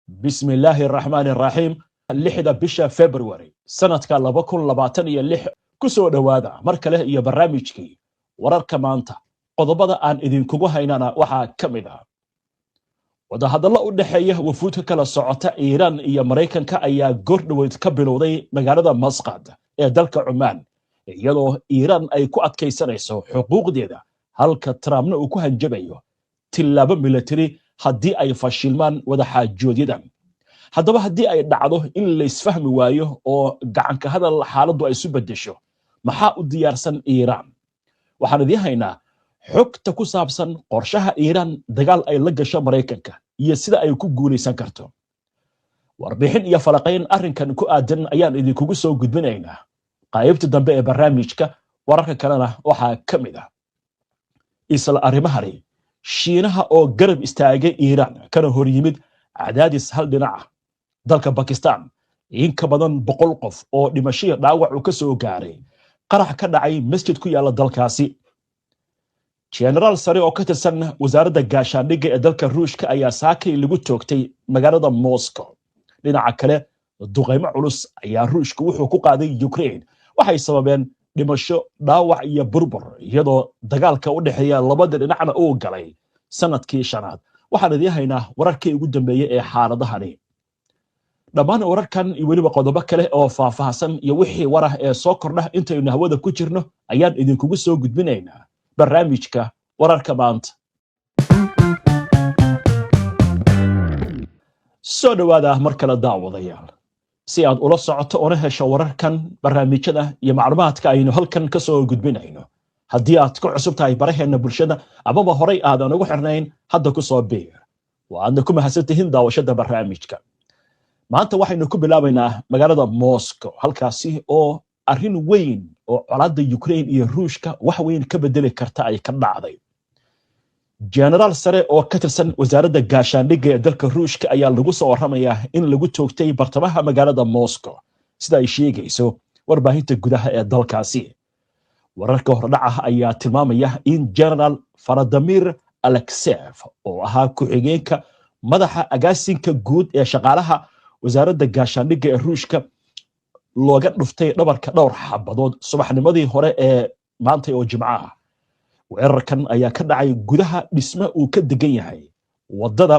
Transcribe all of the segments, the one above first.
بسم الله الرحمن الرحيم اللحظة بشا فبراير سنة كاللبكون لباتن يلح كسو دوادا مركله إيا برامجكي ورار كمانتا قضبضا آن إذن كوغو هينانا وحا كمدا ودا هذا الله udhaxeeya wafuudka kala socota Iran iyo Mareykanka ayaa gordhoweyd ka bilowday magaalada Masqad ee dalka Oman iyadoo Iran ay ku adkeysanayso xuquuqdeeda halka Trumpna uu ku hanjabayo tilaabo military haddii ay fashilmaan wada xaajoodyada haddaba haddii ay dhacdo in la isfahmi waayo oo gacan ka hadal xaaladdu ay isu bedesho maxaa u diyaarsan Iran waxaan idin haynaa xogta ku saabsan qorshaha Iran dagaal ay la gasho Mareykanka iyo sida ay ku guuleysan karto warbixin iyo falaqayn arrinkan ku aadan ayaan idinkugu soo gudbinaynaa qaybta dambe ee barnaamijka wararka kalena waxaa ka mid ah isla arrimahani Shiinaha oo garab istaagay Iran kana hor yimid cadaadis hal dhinac dalka Pakistan in ka badan 100 qof oo dhimasho dhaawac ka soo gaaray qarax ka dhacay masjid ku yaala dalkaasi General Sare oo ka tirsan wasaaradda gaashaandhigga ee dalka Ruushka ayaa saakay lagu toogtay magaalada Moscow dhinaca kale duqeymo culus ayaa Ruushka wuxuu ku qaaday Ukraine waxay sababeen dhimasho dhaawac iyo burbur iyadoo dagaalka u dhaxeeya labada dhinacna uu galay sanadkii shanaad waxaan idin haynaa wararkii ugu dambeeyay ee xaaladahani dhammaan wararkan iyo weliba qodobo kale oo faahfaahsan iyo wixii warah ee soo kordha intaynu hawada ku jirno ayaan idinkugu soo gudbinaynaa barnaamijka wararka maanta soo dhawaada mar kale daawadayaal si aad ula socoto oo hesho wararkan barnaamijyada iyo macluumaadka aynu halkan ka soo gudbinayno haddii aad ku cusub tahay baraheena bulshada amaba horay aadan ugu xirnayn hadda ku soo biir waadna ku mahadsantihiin daawashada barnaamijka maanta waxaynu ku bilaabaynaa magaalada Moscow halkaasi oo arrin weyn oo colaadda Ukraine iyo Ruushka wax weyn ka bedeli karta ay ka dhacday General Sare oo ka tirsan wasaaradda gaashaandhigga ee dalka Ruushka ayaa lagu soo waramayaa in lagu toogtay bartamaha magaalada Moscow sida ay sheegayso warbaahinta gudaha ee dalkaasi wararka hordhaca ayaa tilmaamaya in General Vladimir Alexeyev oo ahaa ku-xigeenka madaxa agaasinka guud ee shaqaalaha wasaaradda gaashaandhigga ee Ruushka looga dhuftay dhabarka dhowr xabadood subaxnimadii hore ee maanta oo Jimcaha weerarkan ayaa ka dhacay gudaha dhisme uu ka degan yahay wadada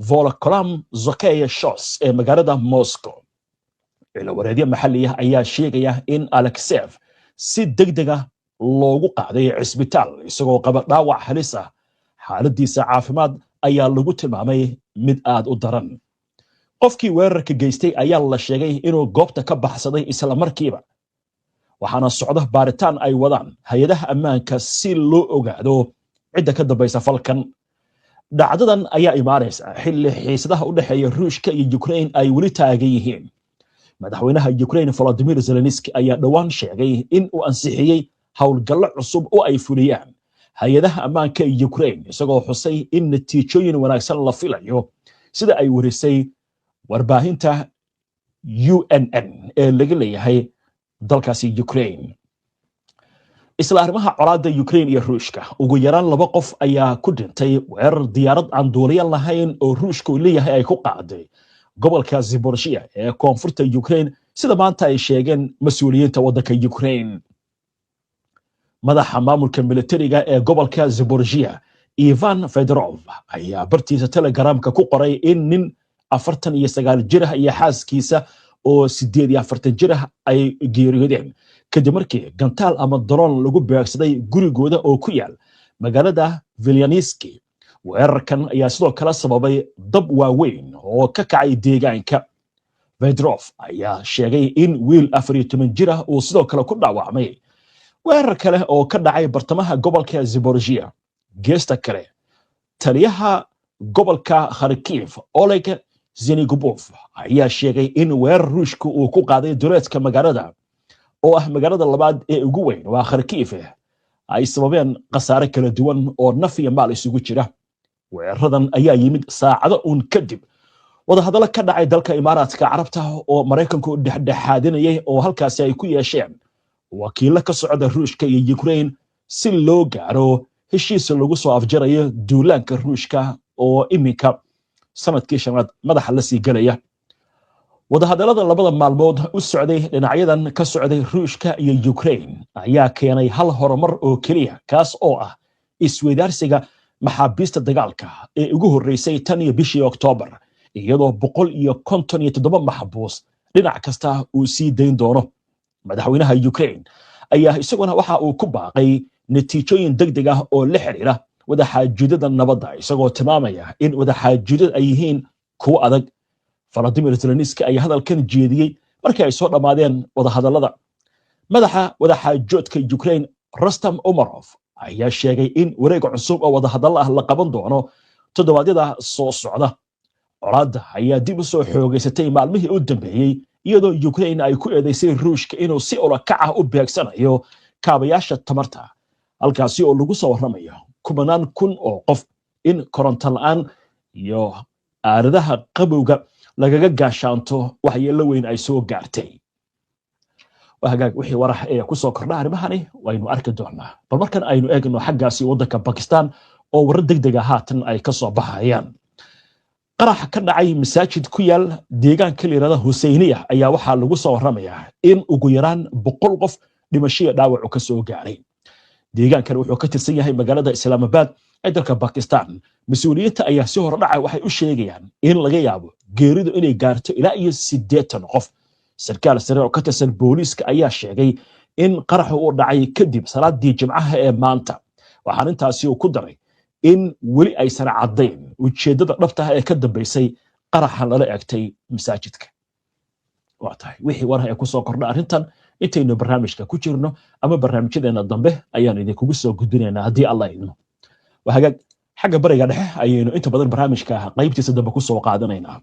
Volkolam Zokeya Shos ee magaalada Moscow wareedyo maxalli ah ayaa sheegaya in Alexeyev si degdeg ah loogu qaaday cisbitaal isagoo qaba dhaawac halis ah xaaladiisa caafimaad ayaa lagu tilmaamay mid aad u daran qofkii weerarka geystay ayaa la sheegay inuu goobta ka baxsaday isla markiiba waxaana socdo baaritaan ay wadaan hay'adaha ammaanka si loo ogaado cidda ka dambaysa falkan dhacdadan ayaa imaanaysa xilli xiisadaha u dhaxeeya Ruushka iyo Ukraine ay weli taagan yihiin madaxweynaha Ukraine Volodymyr Zelensky ayaa dhawaan sheegay in uu ansixiyay howlgallo cusub oo ay fuliyaan hay'adaha ammaanka ee Ukraine isagoo xusay in natiijooyin wanaagsan la filayo sida ay warisay warbaahinta UNN ee laga leeyahay dalkaasi Ukraine isla arrimaha colaadda Ukraine iyo Ruushka ugu yaraan 2 qof ayaa ku dhintay weerar diyaarad aan duuliye lahayn oo Ruushku leeyahay ay ku qaaday gobolka Zaporizhia ee koonfurta Ukraine sida maanta ay sheegeen mas'uuliyiinta waddanka Ukraine madaxa maamulka militariga ee gobolka Zaporizhia Ivan Fedorov ayaa bartiisa Telegramka ku qoray in nin 49 jir ah iyo xaaskiisa oo 48 jir ah ay geeriyoodeen kadib markii gantaal ama drone lagu beegsaday gurigooda oo ku yaal magaalada Vilniuski weerarkan ayaa sidoo kale sababay dab waaweyn oo ka kacay deegaanka Fedorov ayaa sheegay in wiil 14 jir ah uu sidoo kale ku dhaawacmay weerar kale oo ka dhacay bartamaha gobolka Zaporizhia geesta kale taliyaha gobolka Kharkiv Oleg Zenigubov ayaa sheegay in weerar Ruushka uu ku qaaday duleedka magaalada oo ah magaalada labaad ee ugu weyn waa Kharkiv ay sababeen khasaare kala duwan oo naf iyo maal isugu jira weeraradan ayaa yimid saacado uun kadib wadahadalo ka dhacay dalka Imaaraadka Carabta oo Mareykanku dhexdhexaadinayay oo halkaasi ay ku yeesheen wakiilo ka socda Ruushka iyo Ukraine si loo gaaro heshiis lagu soo afjarayo duulaanka Ruushka oo iminka sanadkii shanaad madaxa la sii galaya wadahadallada labada maalmood u socday dhinacyadan ka socday Ruushka iyo Ukraine ayaa keenay hal horumar oo kaliya kaas oo ah isweydaarsiga maxaabiista dagaalka ee ugu horeysay tan iyo bishii Oktoobar iyadoo 157 maxbuus dhinac kasta uu sii dayn doono madaxweynaha Ukraine ayaa isaguna waxa uu ku baaqay natiijooyin degdeg ah oo la xiriira wadaxaajoodada nabadda isagoo tilmaamaya in wadaxaajoodada ay yihiin kuwo adag Vladimir Zelensky ayaa hadalkan jeediyay markii ay soo dhamaadeen wadahadallada madaxa wadaxaajoodka Ukraine Rustam Umarov ayaa sheegay in wareeg cusub oo wadahadallo ah la qaban doono toddobaadyada soo socda colaadda ayaa dib u soo xoogaysatay maalmihii u dambeeyay iyadoo Ukraine ay ku eedeysay Ruushka inuu si ulakac ah u beegsanayo kaabayaasha tamarta halkaasi oo lagu soo warramayo kumanaan kun oo qof in koronto la'aan iyo aaladaha qabowga lagaga gaashaanto waxyeello weyn ay soo gaartay وهاجاك وحي ورح كوسو كردها ربحاني وaynu arki doonaa bal markan aynu eegno xaggaasi wadanka Pakistan oo war degdeg ah haatan ay ka soo baxayaan qarax ka dhacay masaajid ku yaal deegaanka liirada Husayniya ayaa waxa lagu soo waramayaa in ugu yaraan 100 qof dhimasho dhaawac ka soo gaaray deegaankan wuxuu ka tirsan yahay magaalada Islamabad ee dalka Pakistan mas'uuliyiinta ayaa si hor dhacay waxay u sheegayaan in laga yaabo geeridu inay gaarto ilaa iyo 80 qof sarkaal sare oo ka tirsan booliiska ayaa sheegay in qaraxu uu dhacay kadib salaadii jimcaha ee maanta waxaan intaasi ku daray in weli aysan caddayn ujeedada dhabta ah ee ka dambeysay qaraxa lala eegtay masaajidka waa tahay wixii war ay ku soo kordha arrintan intaynu barnaamijka ku jirno ama barnaamijyadeena dambe ayaan idinkugu soo gudbinaynaa haddii Allah idmo وهاجاك حاجة بريجة ده أينو أنت بدل برامج كقريب تصدق بكوسو قاعدنا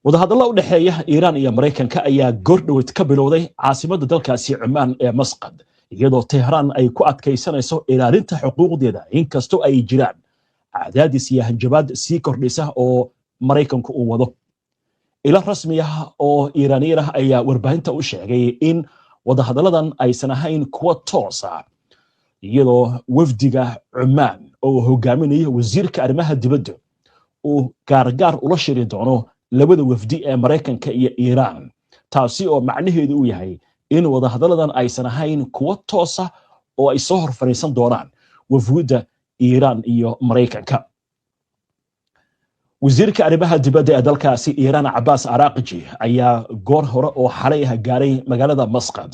وده الله ودحية إيران يا أمريكا كأي جرد وتكبلوا ذي عاصمة دلكاسي عمان مسقط يدو طهران أي كوات كيسان يسو إيران انت حقوق دي ده إن كستو أي جيران أعداد سياه جباد سيكور لسه أو أمريكا كأوضو إلى الرسمية أو إيرانية أي وربعين تأشياء إن وده الله أي سنهين كوات توسع يدو وفدقة عمان أو هجاميني وزيرك أرمها دبده وكارجار ولا شيء دونه labada wafdi ee Mareykanka iyo Iiraan taasi oo macnaheedu uu yahay in wadahadalladan aysan ahayn kuwa toos ah oo ay soo horfariisan doonaan wafdiga Iiraan iyo Mareykanka wasiirka arrimaha dibadda ee dalkaasi Iiraan Abbas Araghchi ayaa goor hore oo xalay ah gaaray magaalada Masqat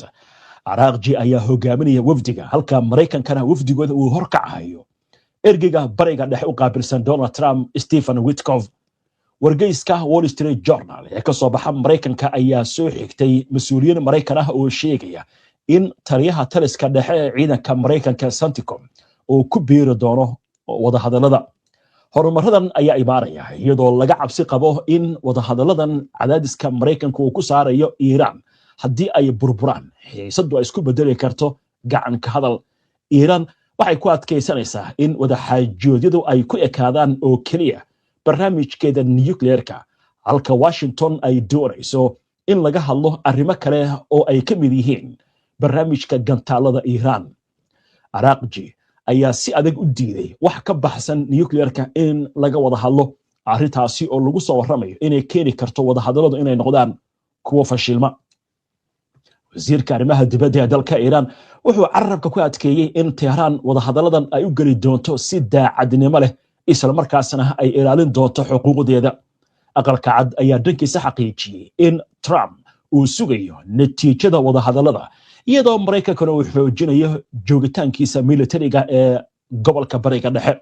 Araghchi ayaa hogaaminaya wafdiga halka Mareykankana wafdigooda uu horkacayo ergeyga bariga dhexe u qaabilsan Donald Trump Stephen Witkoff wargeyska Wall Street Journal ee ka soo baxa Mareykanka ayaa soo xigtay mas'uuliyiin Mareykan ah oo sheegaya in taliyaha taliska dhexe ee ciidanka Mareykanka CENTCOM oo ku biiri doono wadahadallada horumaradan ayaa imaanaya iyadoo laga cabsi qabo in wadahadalladan cadaadiska Mareykanka uu ku saarayo Iiraan haddii ay burburaan xiisadu ay isku bedeli karto gacan ka hadal Iiraan waxay ku adkeysanaysaa in wadaxaajoodyadu ay ku ekaadaan oo kaliya barnaamijkeeda nuclearka halka Washington ay doonayso in laga hadlo arrimo kale oo ay ka mid yihiin barnaamijka gantaalada Iiraan Araghchi ayaa si adag u diiday wax ka baxsan nuclearka in laga wada hadlo arrintaasi oo lagu soo warramayo inay keeni karto wada hadalladu inay noqdaan kuwa fashilma wasiirka arrimaha dibadda ee dalka Iiraan wuxuu carabka ku adkeeyay in Tehran wada hadalladan ay u gali doonto si daacadnimo leh isla markaasna ay ilaalin doonto xuquuqdeeda aqalka cad ayaa dhankiisa xaqiijiyay in Trump uu sugayo natiijada wada hadallada iyadoo Mareykankana uu xoojinayo joogitaankiisa militariga ee gobolka bariga dhexe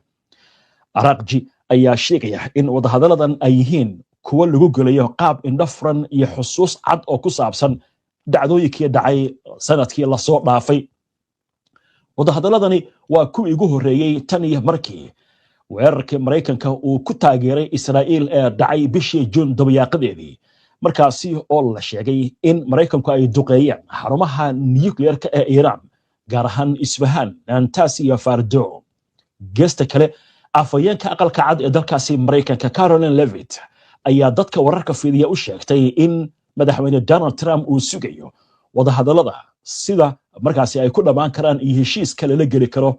Araghchi ayaa sheegaya in wada hadalladan ay yihiin kuwa lagu galayo qaab indhafuran iyo xusuus cad oo ku saabsan dhacdooyinkii dhacay sanadkii la soo dhaafay wada hadalladani waa kuwii ugu horeeyay tan iyo markii weerarkii Mareykanka uu ku taageeray Israa'iil ee dhacay bishii Juun dabayaaqadeedii markaasi oo la sheegay in Mareykanku ay duqeeyeen xarumaha nuclearka ee Iiraan gaar ahaan Isfahan, Natanz iyo Fordo geesta kale afayeenka aqalka cad ee dalkaasi Mareykanka Caroline Leavitt ayaa dadka wararka fidiya u sheegtay in madaxweyne Donald Trump uu sugayo wada hadallada sida markaasi ay ku dhamaan karaan iyo heshiis kale la gali karo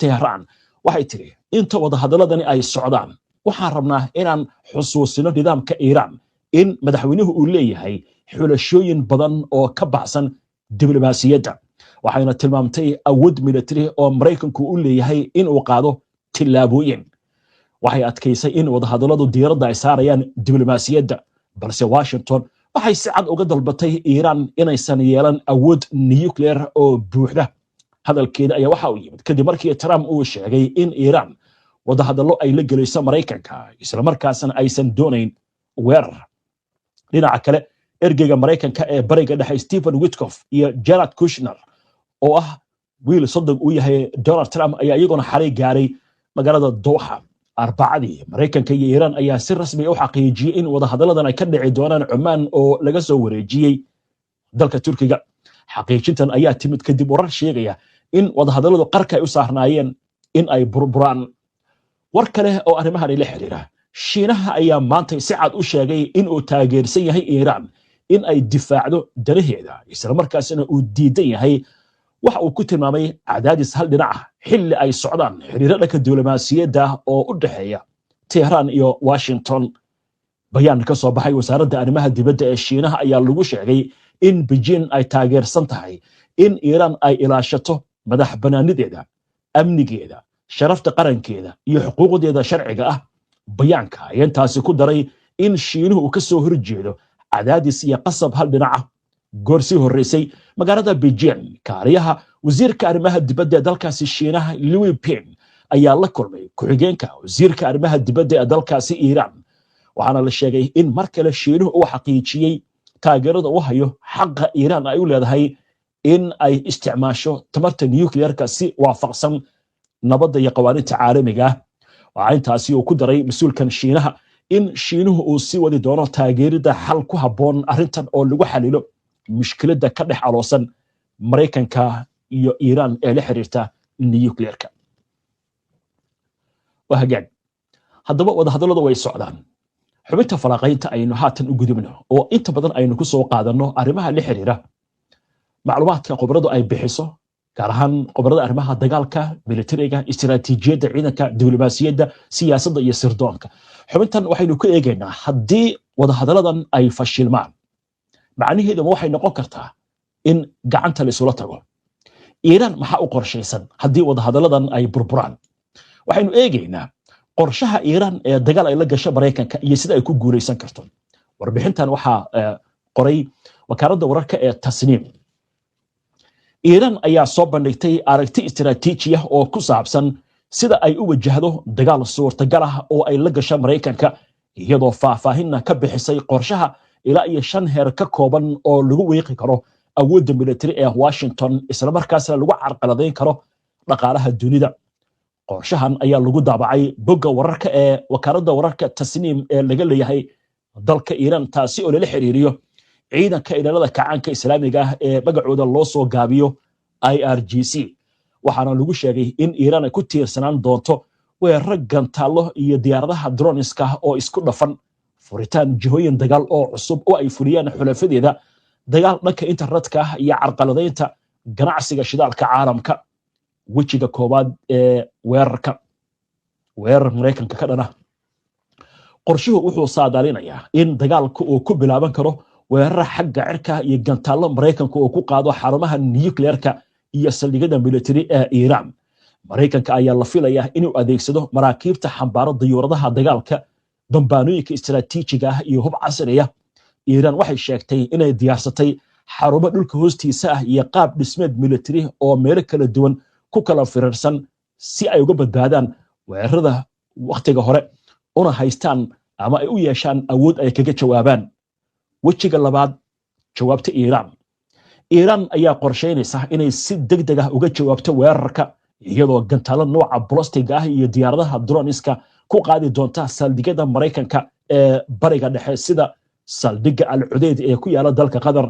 Tehran waxay tiri inta wada hadalladani ay socdaan waxaan rabnaa inaan xusuusino nidaamka Iiraan in madaxweynuhu uu leeyahay xulashooyin badan oo ka baxsan diblomaasiyadda waxayna tilmaamtay awood military oo Mareykanku u leeyahay in uu qaado tillaabooyin waxay adkaysay in wadahadalladu diiradda ay saarayaan diblomaasiyadda balse Washington waxay si cad uga dalbatay Iiraan inaysan yeelan awood nuclear oo buuxda hadalkeeda ayaa waxa uu yimid kadib markii Trump uu sheegay in Iiraan wadahadallo ay la gelayso Mareykanka isla markaasna aysan doonayn weerar dhinaca kale ergeyga Mareykanka ee bariga dhexe Stephen Witkoff iyo Jared Kushner oo ah wiil sodog u yahay Donald Trump ayaa iyaguna xalay gaaray magaalada Doha arbacadii Mareykanka iyo Iiraan ayaa si rasmi ah u xaqiijiyay in wadahadalladan ay ka dhici doonaan Cumaan oo laga soo wareejiyay dalka Turkiga xaqiijintan ayaa timid kadib warar sheegaya in wadahadalladu qarka ay u saarnaayeen in ay burburaan war kale oo arrimahan la xiriira Shiinaha ayaa maanta si cad u sheegay in uu taageersan yahay Iiraan in ay difaacdo danaheeda isla markaasna uu diidan yahay waxa uu ku tilmaamay cadaadis hal dhinac xilli ay socdaan xiriirada ka diblomaasiyadda oo u dhaxeeya Tehran iyo Washington bayaan ka soo baxay wasaaradda arrimaha dibadda ee Shiinaha ayaa lagu sheegay in Beijing ay taageersan tahay in Iiraan ay ilaashato madax banaanideeda amnigeeda sharafta qarankeeda iyo xuquuqdeeda sharciga ah bayaanka ayaa intaasi ku daray in Shiinuhu ka soo horjeedo cadaadis iyo qasab hal dhinac goorsi horeysay magaalada Beijing kaariyaha wasiirka arrimaha dibadda ee dalkaasi Shiinaha Liu Peng ayaa la kulmay ku-xigeenka wasiirka arrimaha dibadda ee dalkaasi Iiraan waxaana la sheegay in mar kale Shiinuhu uu xaqiijiyay taageerada uu hayo xaqa Iiraan ay u leedahay in ay isticmaasho tamarta nuclearka si waafaqsan nabadda iyo qawaaniinta caalamiga waxa intaasi uu ku daray mas'uulkan Shiinaha in Shiinuhu uu si wadi doono taageerida xal ku haboon arrintan oo lagu xalilo mushkiladda ka dhex aloosan Mareykanka iyo Iiraan ee la xiriirta nuclearka وهجان هذا وده هذا لو يسعدان حبيت فلاقينت أينو هاتن وجودنا أو أنت بدن أينو كسو قادنو أرمها اللي حريرة معلومات كقبرضو أي بحثه كارهان قبرضو أرمها دجالك ميليتريكا استراتيجية عينك دبلوماسية سياسة يسردونك حبيتن وحينو كأجينا حدي وده هذا لدن أي فشل معن معني هذا موحي نقوكرتها إن قعنت لسولته إيران ما حقو قرشيسن حدي وده هذا لدن أي بربران waxaynu eegaynaa qorshaha Iiraan ee dagaal ay la gasho Mareykanka iyo sida ay ku guuleysan karto warbixintan waxa qoray wakaaladda wararka ee Tasniim Iiraan ayaa soo bandhigtay aragti istiraatiiji ah oo ku saabsan sida ay u wajahdo dagaal suurtagal ah oo ay la gasho Mareykanka iyadoo faahfaahinna ka bixisay qorshaha ilaa iyo 5 heer ka kooban oo lagu weeqi karo awoodda military ee Washington isla markaasna lagu carqaladeyn karo dhaqaalaha dunida qorshahan ayaa lagu daabacay bogga wararka ee wakaaladda wararka Tasniim ee laga leeyahay dalka Iiraan taasi oo la xiriiriyo ciidanka ilaalada kacaanka islaamiga ah ee magacooda loo soo gaabiyo IRGC waxaana lagu sheegay in Iiraan ay ku tiirsanaan doonto weerar gantaalo iyo diyaaradaha droniska oo isku dhafan furitaan jihooyin dagaal oo cusub oo ay fuliyaan xulafadeeda dagaal dhanka internetka iyo carqaladeynta ganacsiga shidaalka caalamka wejiga koobaad ee weerar Mareykanka ka dhana qorshuhu wuxuu saadaalinayaa in dagaalku uu ku bilaaban karo weerar xagga cirka iyo gantaalo Mareykanka oo ku qaado xarumaha nuclearka iyo saldhigyada military ee Iiraan Mareykanka ayaa la filayaa inuu adeegsado maraakiibta xambaarada diyuuradaha dagaalka dambaanooyinka istiraatiijiga ah iyo hub casri ah Iiraan waxay sheegtay inay diyaarsatay xarumo dhulka hoostiisa ah iyo qaab dhismeed military oo meelo kala duwan ku kala firarsan si ay uga badbaadaan weerarada waqtiga hore una haystaan ama ay u yeeshaan awood ay kaga jawaabaan wejiga labaad jawaabta Iiraan ayaa qorsheynaysa inay si degdeg ah uga jawaabto weerarka iyadoo gantaalo nooca balastiga ah iyo diyaaradaha droniska ku qaadi doonta saldhigyada Mareykanka ee bariga dhexe sida saldhigga Al-Udeyd ee ku yaala dalka Qatar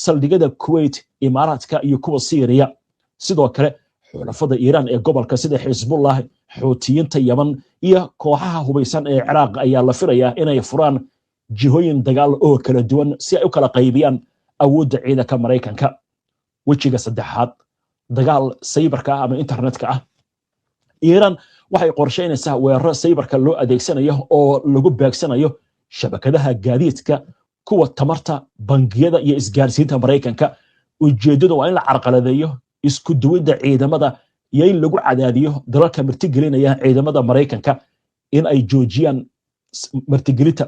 saldhigyada Kuwait Imaaraadka iyo kuwa Syria sidoo kale xulafada Iiraan ee gobolka sida Hezbollah Xuutiyiinta Yemen iyo kooxaha hubeysan ee Ciraaq ayaa la filayaa inay furaan jihooyin dagaal oo kala duwan si ay u kala qaybiyaan awoodda ciidanka Mareykanka wejiga saddexaad dagaal cyberka ama internetka ah iiraan waxay qorsheynaysaa weeraro saybarka loo adeegsanayo oo lagu beegsanayo shabakadaha gaadiidka kuwa tamarta bangiyada iyo isgaarsiinta Mareykanka ujeedadu waa in la carqaladeeyo isku duwidda ciidamada iyo in lagu cadaadiyo dalalka martigelinaya ciidamada Mareykanka in ay joojiyaan martigelinta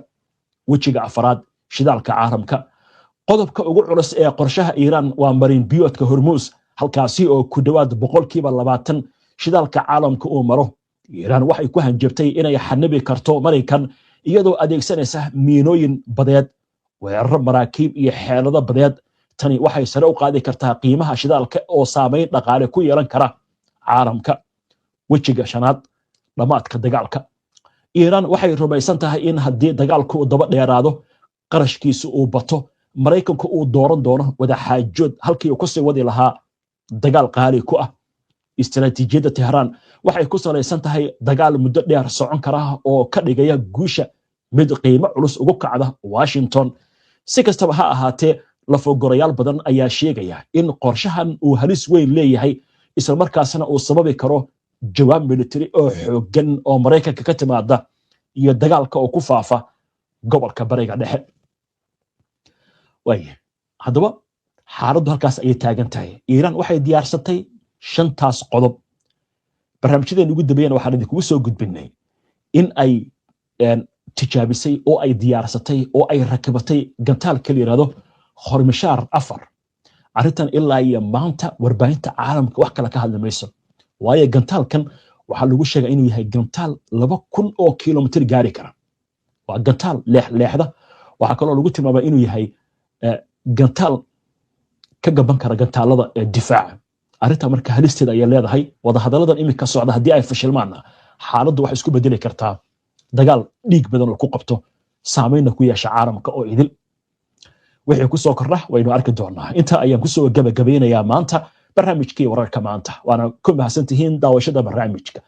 wejiga afraad shidaalka caalamka qodobka ugu culus ee qorshaha Iiraan waa marin biyoodka Hormuz halkaasi oo ku dhawaad 20% shidaalka caalamka uu maro Iiraan waxay ku hanjabtay inay xanabi karto Mareykan iyadoo adeegsanaysa miinooyin badeed weerar maraakiib iyo xeelado badeed tani waxay sare u qaadi kartaa qiimaha shidaalka oo saameyn dhaqaale ku yeelan kara caalamka wejiga shanaad dhamaadka dagaalka Iiraan waxay rumaysan tahay in haddii dagaalku daba dheeraado qarashkiisu uu bato Mareykanku uu dooran doono wada xaajood halkii uu ku sii wadi lahaa dagaal qaali ku ah istiraatiijiyadda Tehran waxay ku salaysan tahay dagaal muddo dheer socon kara oo ka dhigaya guusha mid qiimo culus ugu kacda Washington si kastaba ha ahaatee lafogorayaal badan ayaa sheegaya in qorshahan uu halis weyn leeyahay isla markaasna uu sababi karo jawaab military oo xooggan oo Mareykanka ka timaada iyo dagaalka oo ku faafa gobolka bariga dhexe haddaba xaaladdu halkaas ayay taagan tahay Iiraan waxay diyaarsatay shantaas qodob barnaamijyadeen ugu dambeeyana waxaan idinkugu soo gudbinay in ay tijaabisay oo ay diyaarsatay oo ay rakibatay gantaal kala yiraahdo Hormishaar 4 arrintan ilaa iyo maanta warbaahinta caalamka wax kale ka hadli mayso waayo gantaalkan waxaa lagu sheegay inuu yahay gantaal 2000 oo kiiloomitir gaari kara waa gantaal leexda waxaa kaloo lagu tilmaamay inuu yahay gantaal ka gaban kara gantaalada difaaca arrinta marka halisteeda ay leedahay wada hadaladan imika socda hadii ay fashilmaan xaaladdu wax isku bedeli kartaa dagaal dhiig badan oo ku qabto saameeyna ku yeesha caalamka oo idil wixii ku soo kordha waynu arki doonaa inta ayaan ku soo gabagabeynayaa maanta barnaamijkii wararka maanta waana ku mahadsantihiin daawashada barnaamijka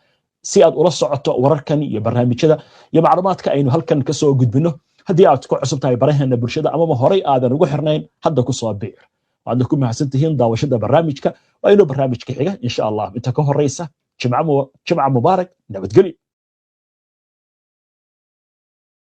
si aad ula socoto wararkan iyo barnaamijyada iyo macluumaadka aynu halkan ka soo gudbino haddii aad ku cusub tahay baraheena bulshada ama horay aadan ugu xirnayn hadda ku soo biir waad ku mahadsantihiin daawashada barnaamijka waa inuu barnaamijka xiga insha Allah inta ka horeysa jimca mubaarak nabadgelyo